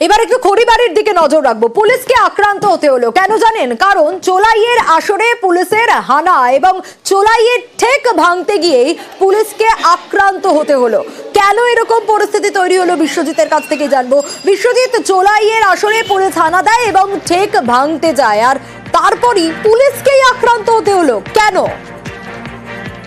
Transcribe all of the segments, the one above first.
এবার একটু খড়িবাড়ির দিকে নজর রাখবো। পুলিশকে আক্রান্ত হতে হলো কেন জানেন? কারণ চোলাইয়ের আসরে পুলিশের হানা এবং চোলাইয়ের ঠেক ভাঙতে গিয়েই পুলিশকে আক্রান্ত হতে হলো। কেন এরকম পরিস্থিতি তৈরি হলো বিশ্বজিতের কাছ থেকে জানবো। বিশ্বজিৎ, চোলাইয়ের আসরে পুলিশ হানা দেয় এবং ঠেক ভাঙতে যায়, আর তারপরই পুলিশকেই আক্রান্ত হতে হলো কেন?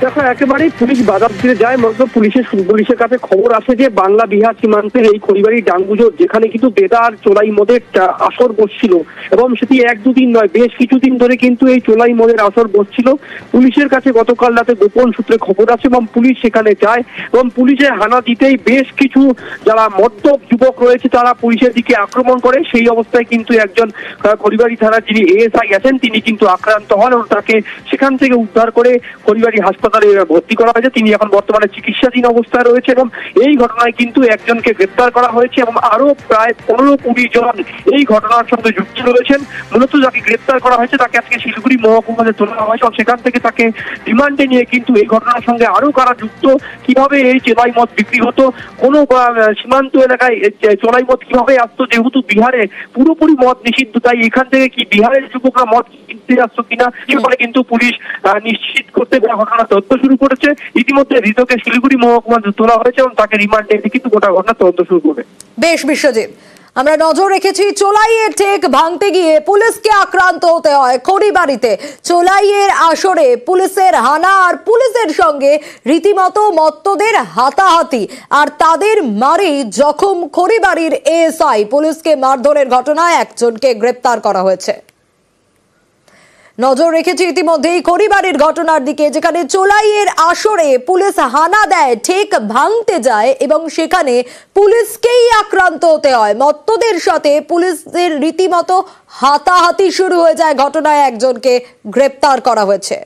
দেখো, একেবারেই পুলিশ বাজার দিয়ে যায়। মূলত পুলিশের কাছে খবর আসে যে বাংলা বিহার সীমান্তের এই খড়িবাড়ি ডাঙ্গুজোর, যেখানে কিন্তু বেদার চোলাই মদের আসর বসছিল এবং সেটি এক দুদিন নয়, বেশ কিছুদিন ধরে কিন্তু এই চোলাই মদের আসর বসছিল। পুলিশের কাছে গতকাল রাতে গোপন সূত্রে খবর আছে এবং পুলিশ সেখানে যায় এবং পুলিশের হানা দিতেই বেশ কিছু যারা মদ্যপ যুবক রয়েছে তারা পুলিশের দিকে আক্রমণ করে। সেই অবস্থায় কিন্তু একজন খড়িবাড়ি থানার যিনি এএসআই আছেন তিনি কিন্তু আক্রান্ত হন এবং তাকে সেখান থেকে উদ্ধার করে খড়িবাড়ি হাসপাতালে ভর্তি করা হয়েছে। তিনি এখন বর্তমানে চিকিৎসাধীন অবস্থায় রয়েছে এবং এই ঘটনায় কিন্তু একজনকে গ্রেপ্তার করা হয়েছে এবং আরো প্রায় 15-20 জন এই ঘটনার সঙ্গে যুক্ত রয়েছেন। মূলত যাকে গ্রেপ্তার করা হয়েছে তাকে আজকে শিলিগুড়ি মহকুমাতে তোলা হয়েছে এবং সেখান থেকে তাকে রিমান্ডে নিয়ে কিন্তু এই ঘটনার সঙ্গে আরো কারা যুক্ত, কিভাবে এই চোলাই মদ বিক্রি হতো, কোনো সীমান্ত এলাকায় চোলাই মদ কিভাবে আসতো, যেহেতু বিহারে পুরোপুরি মদ নিষিদ্ধ, তাই এখান থেকে কি বিহারের যুবকরা মদ কিনতে আসতো কিনা সেখানে কিন্তু পুলিশ নিশ্চিত করতে ঘটনা তদন্ত শুরু করেছে। ইতিমধ্যে হৃদকে শিলিগুড়ি মহকুমাতে তোলা হয়েছে এবং তাকে রিমান্ডে এনে কিন্তু গোটা ঘটনা তদন্ত শুরু করবে। বেশ বিশ্বজিৎ, আমরা নজর রেখেছি চোলাইয়ের ঠেক ভাঙতে গিয়ে পুলিশকে আক্রান্ত হতে হয় খড়িবাড়িতে। চোলাইয়ের আসরে পুলিশের হানা আর পুলিশের সঙ্গে রীতিমতো মত্তদের হাতাহাতি, আর তাদের মারেই জখম খড়িবাড়ির এএসআই। পুলিশকে মারধরের ঘটনায় একজনকে গ্রেপ্তার করা হয়েছে। নজর রেখেছি ইতিমধ্যেই খড়িবাড়ির ঘটনার দিকে, যেখানে চোলাইয়ের আসরে পুলিশ হানা দেয়, ঠেক ভাঙতে যায় এবং সেখানে পুলিশকেই আক্রান্ত হতে হয়। মত্তদের সাথে পুলিশের রীতিমতো হাতাহাতি শুরু হয়ে যায়। ঘটনায় একজনকে গ্রেপ্তার করা হয়েছে।